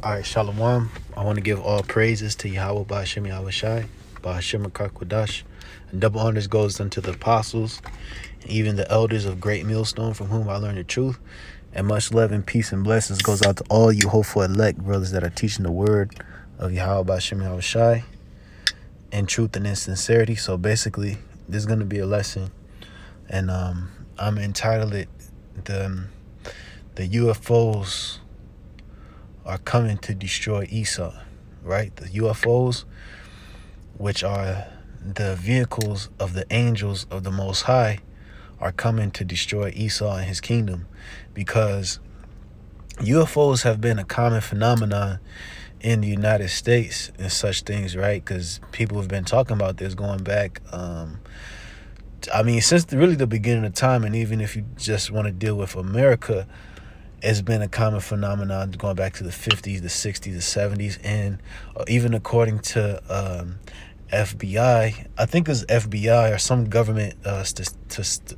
All right, Shalom. I want to give all praises to Yahweh Ba'ashem Yahushai, Ba'ashem Kakwadash, and double honors goes unto the apostles, and even the elders of Great Millstone, from whom I learned the truth. And much love and peace and blessings goes out to all you hopeful elect brothers that are teaching the word of Yahweh Ba'ashem Yahushai in truth and in sincerity. So basically, this is going to be a lesson, and I'm entitled it the UFOs are coming to destroy Esau, right? The UFOs, which are the vehicles of the angels of the Most High, are coming to destroy Esau and his kingdom, because UFOs have been a common phenomenon in the United States and such things, right? Because people have been talking about this going back, since really the beginning of time. And even if you just want to deal with America, it's been a common phenomenon going back to the 50s, the 60s, the 70s, and even according to FBI, I think it's FBI or some government statistic,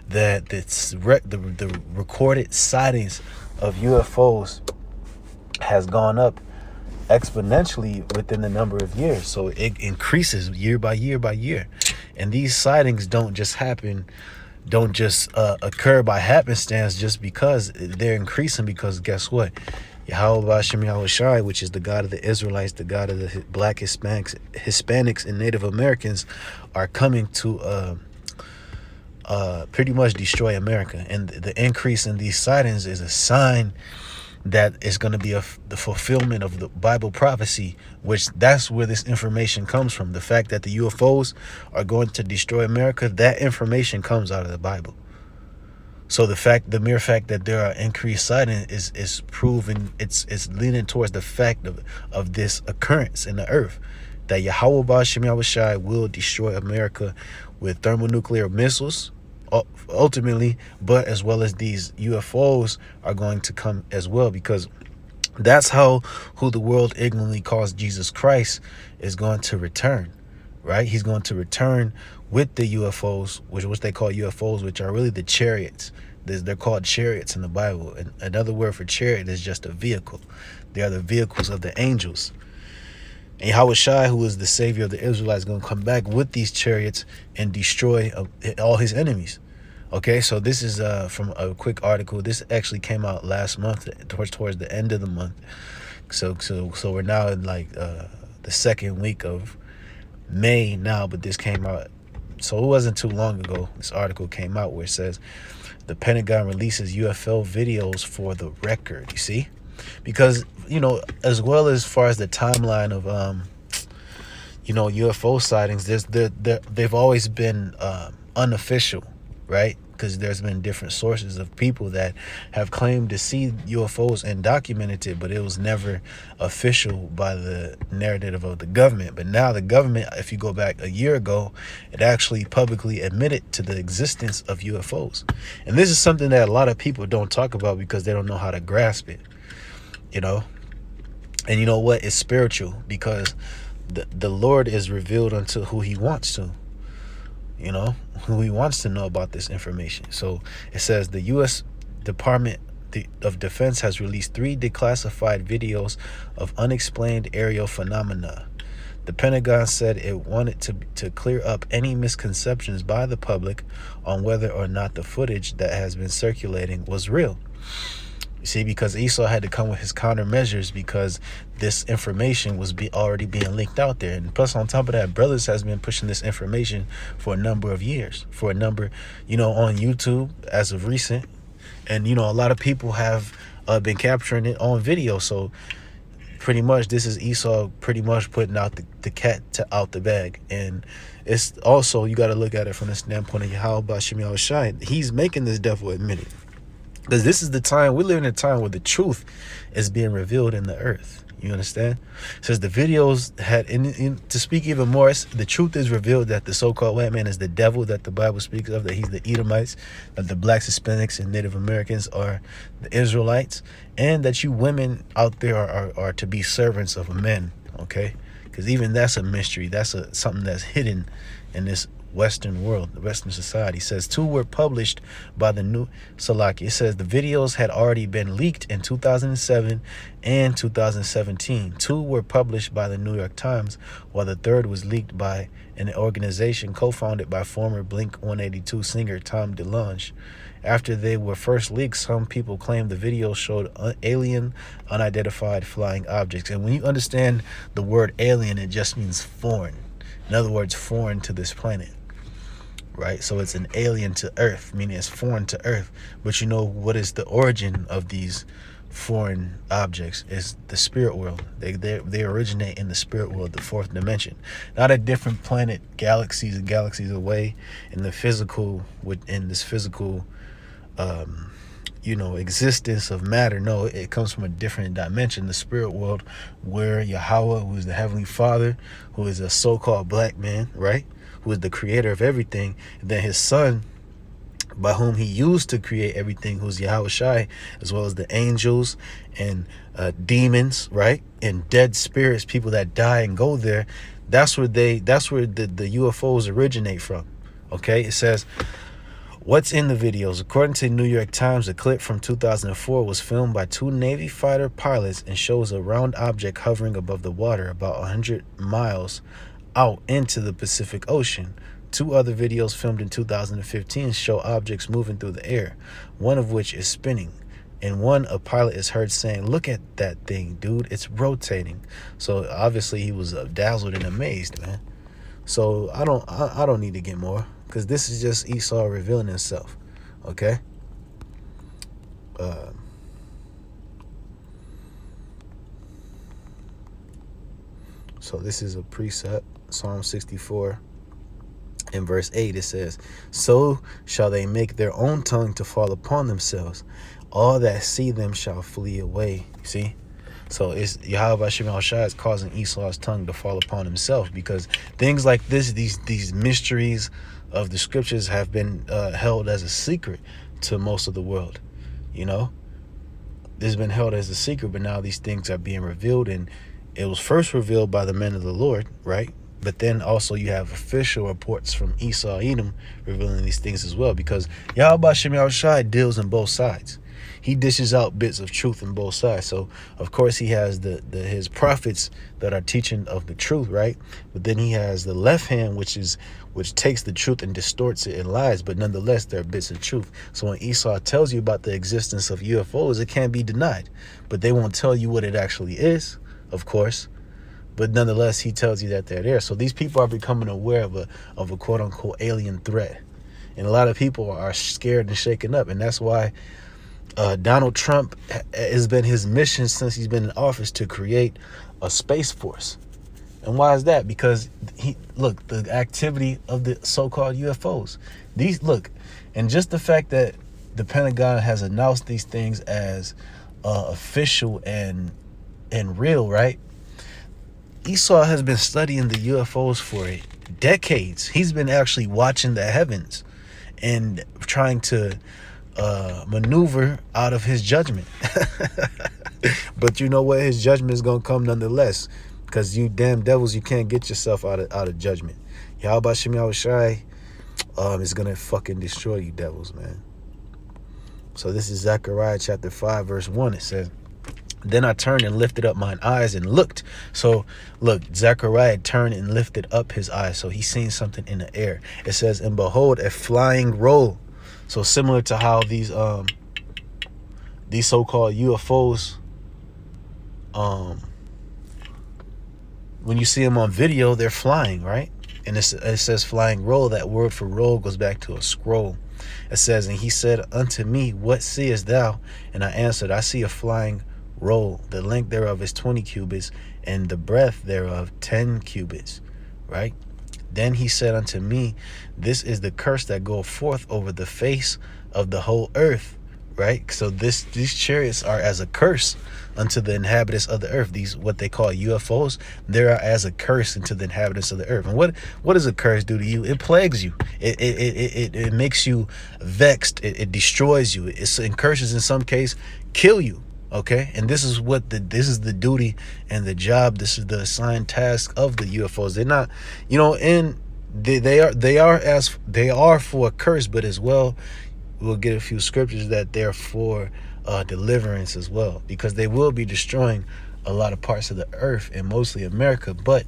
that the recorded sightings of UFOs has gone up exponentially within the number of years. So it increases year by year by year, and these sightings don't just occur by happenstance, just because they're increasing. Because guess what? Yahweh Ba'ashem Yahushai, which is the God of the Israelites, the God of the Black Hispanics, and Native Americans, are coming to pretty much destroy America. And the increase in these sightings is a sign that it's going to be the fulfillment of the Bible prophecy, which that's where this information comes from. The fact that the UFOs are going to destroy America, that information comes out of the Bible. So the mere fact that there are increased sightings is proving, it's leaning towards the fact of this occurrence in the earth, that Yahweh Ba'ashem Yahushai will destroy America with thermonuclear missiles, ultimately, but as well as these UFOs are going to come as well, because that's who the world ignorantly calls Jesus Christ is going to return, right? He's going to return with the UFOs, which they call UFOs, which are really the chariots. They're called chariots in the Bible, and another word for chariot is just a vehicle. They are the vehicles of the angels. And Yahushua, who is the savior of the Israelites, is going to come back with these chariots and destroy all his enemies. Okay, so this is from a quick article. This actually came out last month, towards the end of the month. So we're now in like the second week of May now, but this came out. So it wasn't too long ago. This article came out where it says the Pentagon releases UFO videos for the record. You see, because as well as far as the timeline of UFO sightings, they've always been unofficial, right? Because there's been different sources of people that have claimed to see UFOs and documented it, but it was never official by the narrative of the government. But now the government, if you go back a year ago, it actually publicly admitted to the existence of UFOs. And this is something that a lot of people don't talk about because they don't know how to grasp it, And you know what? It's spiritual, because the Lord is revealed unto who he wants to. Who he wants to know about this information. So it says the U.S. Department of Defense has released 3 declassified videos of unexplained aerial phenomena. The Pentagon said it wanted to clear up any misconceptions by the public on whether or not the footage that has been circulating was real. You see, because Esau had to come with his countermeasures, because this information was already being leaked out there. And plus, on top of that, Brothers has been pushing this information for a number of years, on YouTube as of recent. And, a lot of people have been capturing it on video. So pretty much this is Esau pretty much putting out the cat out the bag. And it's also, you got to look at it from the standpoint of Yahweh Ba'ashem Yahushai. He's making this devil admit it. Because this is the time, we live in a time where the truth is being revealed in the earth. You understand? It says the videos had, to speak even more, the truth is revealed that the so-called white man is the devil that the Bible speaks of, that he's the Edomites, that the blacks, Hispanics, and Native Americans are the Israelites, and that you women out there are to be servants of men, okay? Because even that's a mystery. That's something that's hidden in this Western world, the Western society. It says 2 were published by the new Salaki. It says the videos had already been leaked in 2007 and 2017. 2 were published by the New York Times, while the third was leaked by an organization co-founded by former Blink-182 singer Tom DeLonge. After they were first leaked, some people claimed the video showed alien, unidentified flying objects. And when you understand the word alien, it just means foreign. In other words, foreign to this planet, right? So it's an alien to Earth, meaning it's foreign to Earth. But you know what is the origin of these foreign objects? Is the spirit world. They originate in the spirit world, the fourth dimension, not a different planet, galaxies and galaxies away in the physical, within this physical existence of matter. No, it comes from a different dimension, the spirit world, where Yahweh, who is the Heavenly Father, who is a so-called black man, right, who is the creator of everything, and then his son, by whom he used to create everything, who's Yahweh Shai, as well as the angels and demons, right, and dead spirits, people that die and go there. That's where the UFOs originate from. Okay, it says, what's in the videos? According to the New York Times, a clip from 2004 was filmed by 2 Navy fighter pilots and shows a round object hovering above the water about 100 miles out into the Pacific Ocean. 2 other videos filmed in 2015 show objects moving through the air, one of which is spinning. In one, a pilot is heard saying, "Look at that thing, dude, it's rotating." So obviously he was dazzled and amazed, man. So I don't need to get more, because this is just Esau revealing himself. Okay. So this is a precept, Psalm 64. In verse 8, it says, "So shall they make their own tongue to fall upon themselves. All that see them shall flee away." See? So it's Yahweh Shemel Shai is causing Esau's tongue to fall upon himself, because things like this, these mysteries of the scriptures have been held as a secret to most of the world. You know, this has been held as a secret, but now these things are being revealed, and it was first revealed by the men of the Lord, right? But then also you have official reports from Esau Edom revealing these things as well, because Yahweh Shemel Shai deals on both sides. He dishes out bits of truth on both sides. So of course he has his prophets that are teaching of the truth, right? But then he has the left hand, which takes the truth and distorts it and lies, but nonetheless there are bits of truth. So when Esau tells you about the existence of UFOs, it can't be denied, but they won't tell you what it actually is, of course. But nonetheless, he tells you that they're there. So these people are becoming aware of a quote unquote alien threat, and a lot of people are scared and shaken up, and that's why Donald Trump has been his mission since he's been in office to create a space force. And why is that? Because the activity of the so-called UFOs. And just the fact that the Pentagon has announced these things as official and real, right? Esau has been studying the UFOs for decades. He's been actually watching the heavens and trying to maneuver out of his judgment. But you know what? His judgment is going to come nonetheless, because you damn devils, you can't get yourself out of judgment. Yahweh Shem Yahweh Shai is going to fucking destroy you devils, man. So this is Zechariah chapter 5, verse 1. It says, "Then I turned and lifted up mine eyes and looked." So look, Zechariah turned and lifted up his eyes. So he's seen something in the air. It says, "And behold, a flying roll." So similar to how these so-called UFOs, when you see them on video, they're flying, right? And it says flying roll. That word for roll goes back to a scroll. It says, "And he said unto me, What seest thou? And I answered, I see a flying roll. The length thereof is 20 cubits, and the breadth thereof 10 cubits." Right? "Then he said unto me, This is the curse that goeth forth over the face of the whole earth." Right? So these chariots are as a curse unto the inhabitants of the earth. These, what they call UFOs, they are as a curse unto the inhabitants of the earth. And what does a curse do to you? It plagues you. It makes you vexed. It destroys you. And curses in some case kill you. Okay, and this is the duty and the job. This is the assigned task of the UFOs. They're not, in They are for a curse, but as well, we'll get a few scriptures that they're for deliverance as well, because they will be destroying a lot of parts of the earth and mostly America, but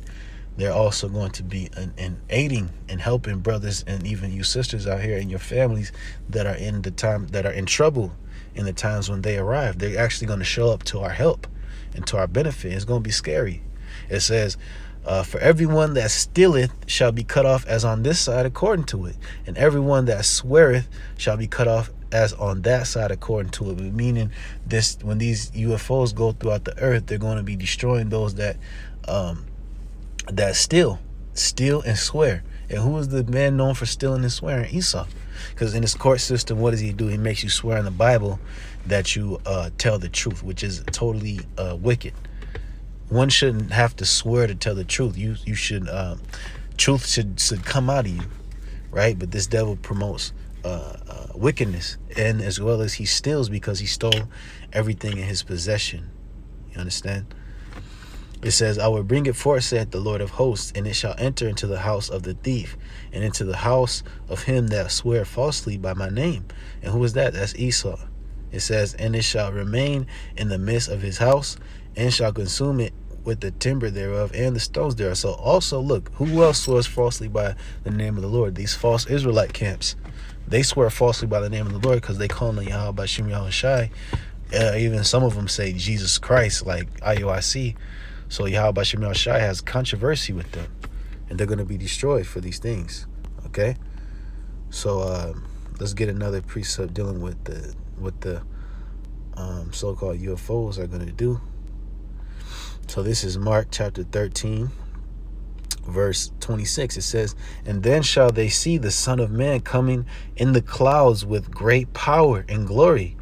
they're also going to be an aiding and helping brothers and even you sisters out here and your families that are in trouble in the times when they arrive. They're actually going to show up to our help and to our benefit. It's going to be scary. It says, for everyone that stealeth shall be cut off as on this side according to it, and everyone that sweareth shall be cut off as on that side according to it. Meaning, this, when these UFOs go throughout the earth, they're going to be destroying those that steal and swear. And who is the man known for stealing and swearing? Esau. Because in his court system, what does he do? He makes you swear in the Bible that you tell the truth, which is totally wicked. One shouldn't have to swear to tell the truth. You should truth should come out of you, right? But this devil promotes wickedness, and as well as he steals because he stole everything in his possession. You understand? It says, I will bring it forth, saith the Lord of hosts, and it shall enter into the house of the thief, and into the house of him that swear falsely by my name. And who is that? That's Esau. It says, and it shall remain in the midst of his house, and shall consume it with the timber thereof and the stones thereof. So also, look, who else swears falsely by the name of the Lord? These false Israelite camps. They swear falsely by the name of the Lord because they call on Yahweh Bashim Yahushai. Even some of them say Jesus Christ, like IUIC. So Yahweh Bashim Yahushai has controversy with them, and they're going to be destroyed for these things. Okay, so let's get another precept dealing with the so-called UFOs are going to do. So this is Mark chapter 13, verse 26. It says, and then shall they see the Son of Man coming in the clouds with great power and glory.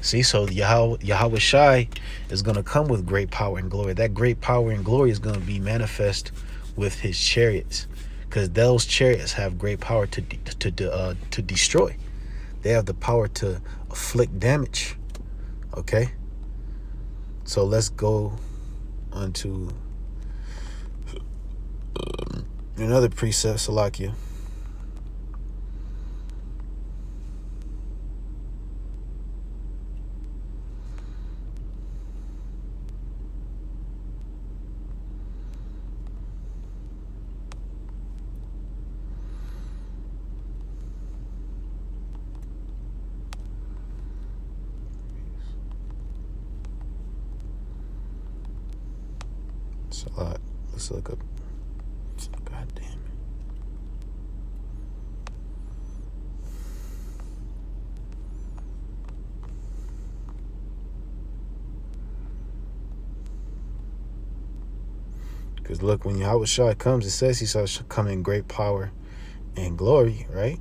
See, so Yahweh Shai is going to come with great power and glory. That great power and glory is going to be manifest with his chariots, because those chariots have great power to destroy. They have the power to afflict damage. Okay, so let's go on to another precept, Salakia. Let's look up. God damn it. Because look, when Yahweh Shai comes, it says he shall come in great power and glory, right?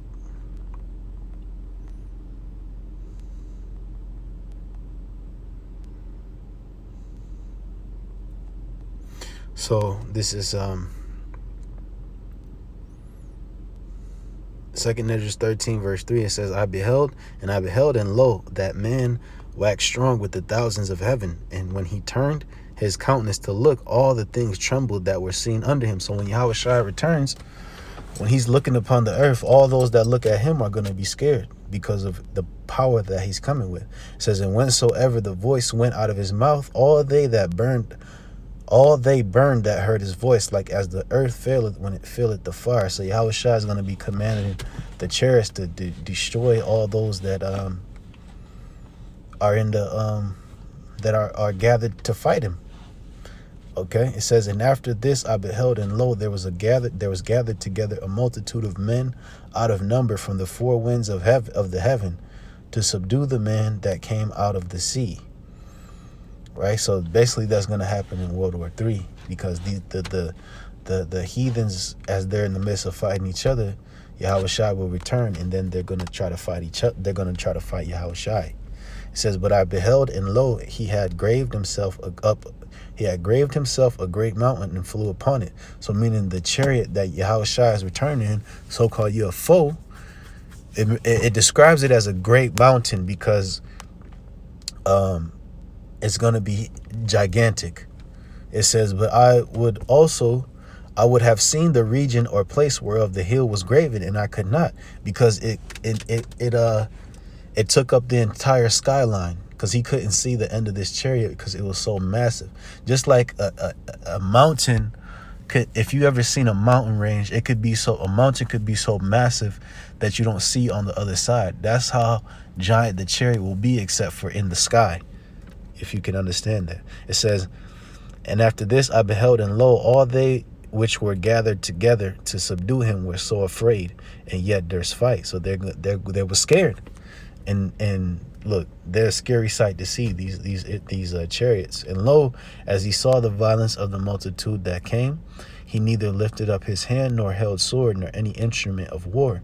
So this is 2 Esdras 13 verse 3. It says, I beheld, and lo, that man waxed strong with the thousands of heaven. And when he turned his countenance to look, all the things trembled that were seen under him. So when Yahweh Shai returns, when he's looking upon the earth, all those that look at him are going to be scared because of the power that he's coming with. It says, and whensoever the voice went out of his mouth, all they burned that heard his voice, like as the earth faileth when it filleth the fire. So Yahweh Shai is going to be commanding the chariots to destroy all those that are in the that are gathered to fight him. Okay, it says, and after this I beheld, and lo, there was gathered together a multitude of men out of number from the four winds of the heaven to subdue the man that came out of the sea. Right, so basically that's going to happen in World War III, because the heathens, as they're in the midst of fighting each other, Yahweh Shai will return, and then they're going to try to fight each other. They're going to try to fight Yahweh Shai. It says, but I beheld, and lo, he had graved himself a great mountain and flew upon it. So meaning the chariot that Yahweh Shai is returning in, so-called UFO, it describes it as a great mountain because it's going to be gigantic. It says, but I I would have seen the region or place whereof the hill was graven, and I could not, because it took up the entire skyline, because he couldn't see the end of this chariot because it was so massive. Just like a mountain could, if you ever seen a mountain range, a mountain could be so massive that you don't see on the other side. That's how giant the chariot will be, except for in the sky, if you can understand that. It says, and after this I beheld, and lo, all they which were gathered together to subdue him were so afraid, and yet there's fight. So they were scared. And look, they're a scary sight to see, these chariots. And lo, as he saw the violence of the multitude that came, he neither lifted up his hand nor held sword nor any instrument of war.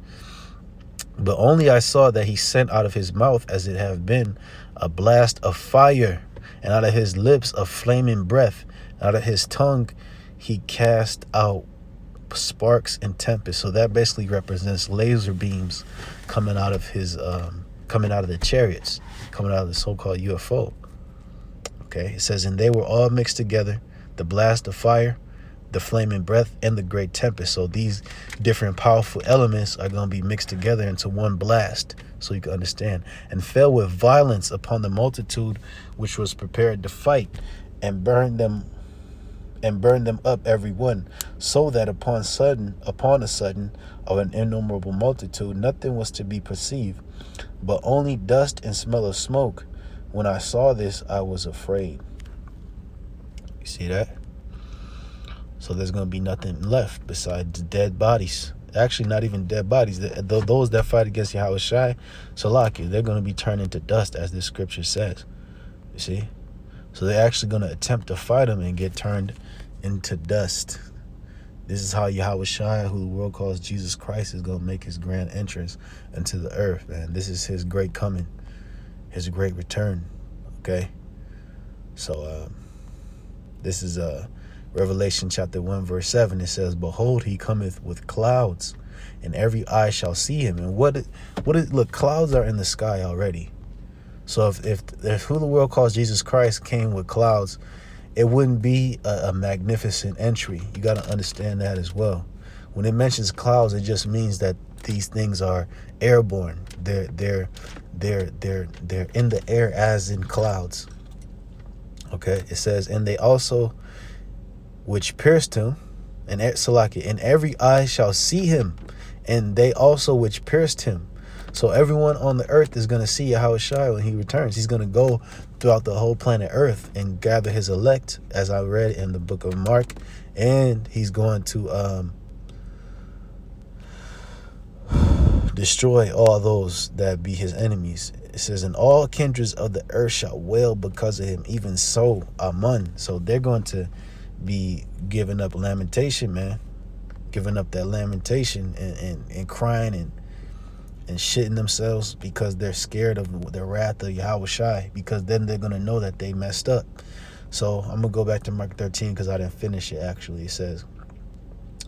But only I saw that he sent out of his mouth, as it have been, a blast of fire, and out of his lips a flaming breath, and out of his tongue he cast out sparks and tempest. So that basically represents laser beams coming out of his coming out of the chariots, coming out of the so-called UFO. Okay, it says, and they were all mixed together, the blast of fire, the flaming breath, and the great tempest. So these different powerful elements are going to be mixed together into one blast, so you can understand. And fell with violence upon the multitude which was prepared to fight, and burned them up every one, so that upon a sudden of an innumerable multitude nothing was to be perceived, but only dust and smell of smoke. When I saw this, I was afraid. You see that? So there's going to be nothing left besides dead bodies. Actually, not even dead bodies. Those that fight against Yahushua, Salaki, they're going to be turned into dust, as the scripture says. You see? So they're actually going to attempt to fight him and get turned into dust. This is how Yahushua, who the world calls Jesus Christ, is going to make his grand entrance into the earth, man. This is his great coming, his great return. Okay? So this is Revelation chapter 1, verse 7. It says, behold, he cometh with clouds, and every eye shall see him. And look, clouds are in the sky already. So if who the world calls Jesus Christ came with clouds, it wouldn't be a magnificent entry. You got to understand that as well. When it mentions clouds, it just means that these things are airborne. They're in the air as in clouds. Okay, it says, and they also which pierced him, and every eye shall see him, and they also which pierced him. So everyone on the earth is going to see Yahushua when he returns. He's going to go throughout the whole planet Earth and gather his elect, as I read in the book of Mark, and he's going to destroy all those that be his enemies. It says, and all kindreds of the earth shall wail because of him, even so, Amen. So they're going to be giving up lamentation, man. Giving up that lamentation and crying and shitting themselves, because they're scared of the wrath of Yahushua, because then they're going to know that they messed up. So I'm going to go back to Mark 13, because I didn't finish it actually. It says,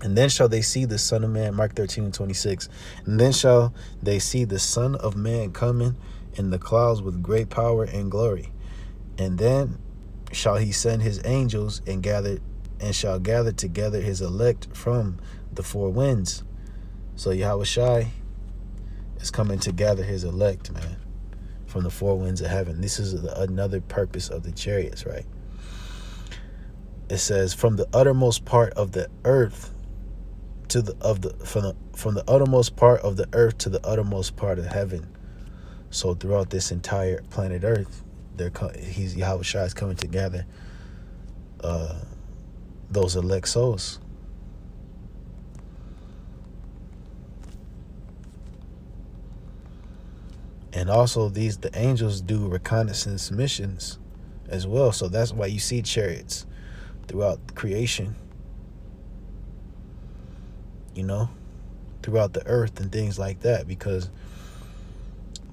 and then shall they see the Son of Man, Mark 13:26, and then shall they see the Son of Man coming in the clouds with great power and glory. And then shall he send his angels and shall gather together his elect from the four winds. So Yahushua is coming to gather his elect, man, from the four winds of heaven. This is another purpose of the chariots, right? It says, from the uttermost part of the earth from the uttermost part of the earth to the uttermost part of heaven. So throughout this entire planet Earth, Yahushua is coming to gather those elect souls. And also the angels do reconnaissance missions as well. So that's why you see chariots throughout creation, throughout the earth and things like that, because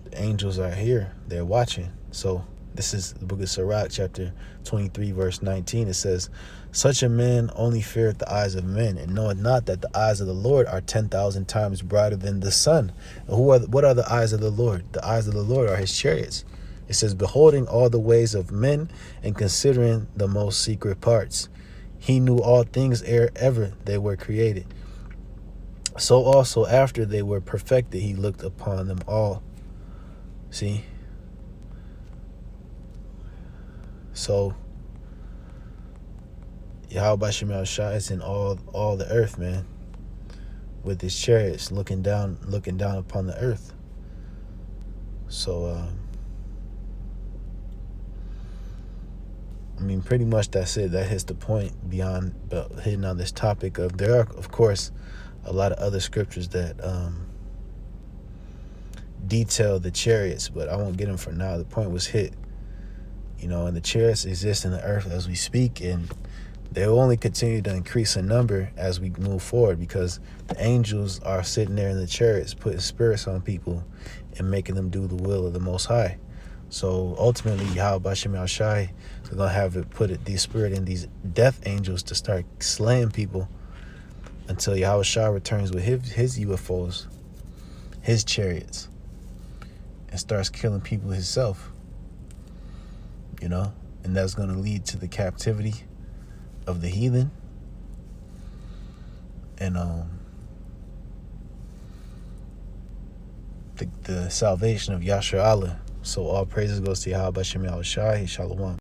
the angels are here. They're watching. So this is the book of Sirach, chapter 23, verse 19. It says, such a man only feareth the eyes of men, and knoweth not that the eyes of the Lord are 10,000 times brighter than the sun. What are the eyes of the Lord? The eyes of the Lord are his chariots. It says, beholding all the ways of men and considering the most secret parts. He knew all things ere ever they were created. So also after they were perfected, he looked upon them all. See? So Yahweh Shem Shai is in all the earth, man, with his chariots looking down upon the earth. So I mean, pretty much that's it. That hits the point beyond hitting on this topic of, there are, of course, a lot of other scriptures that detail the chariots, but I won't get them for now. The point was hit, and the chariots exist in the earth as we speak, and they will only continue to increase in number as we move forward, because the angels are sitting there in the chariots, putting spirits on people and making them do the will of the Most High. So ultimately, Yahweh Shem Shai is going to have it these spirit in these death angels to start slaying people until Yahweh Shai returns with his UFOs, his chariots, and starts killing people himself. And that's going to lead to the captivity of the heathen and the salvation of Yashar Allah. So all praises goes to Yahweh Shem Shai. Shalom.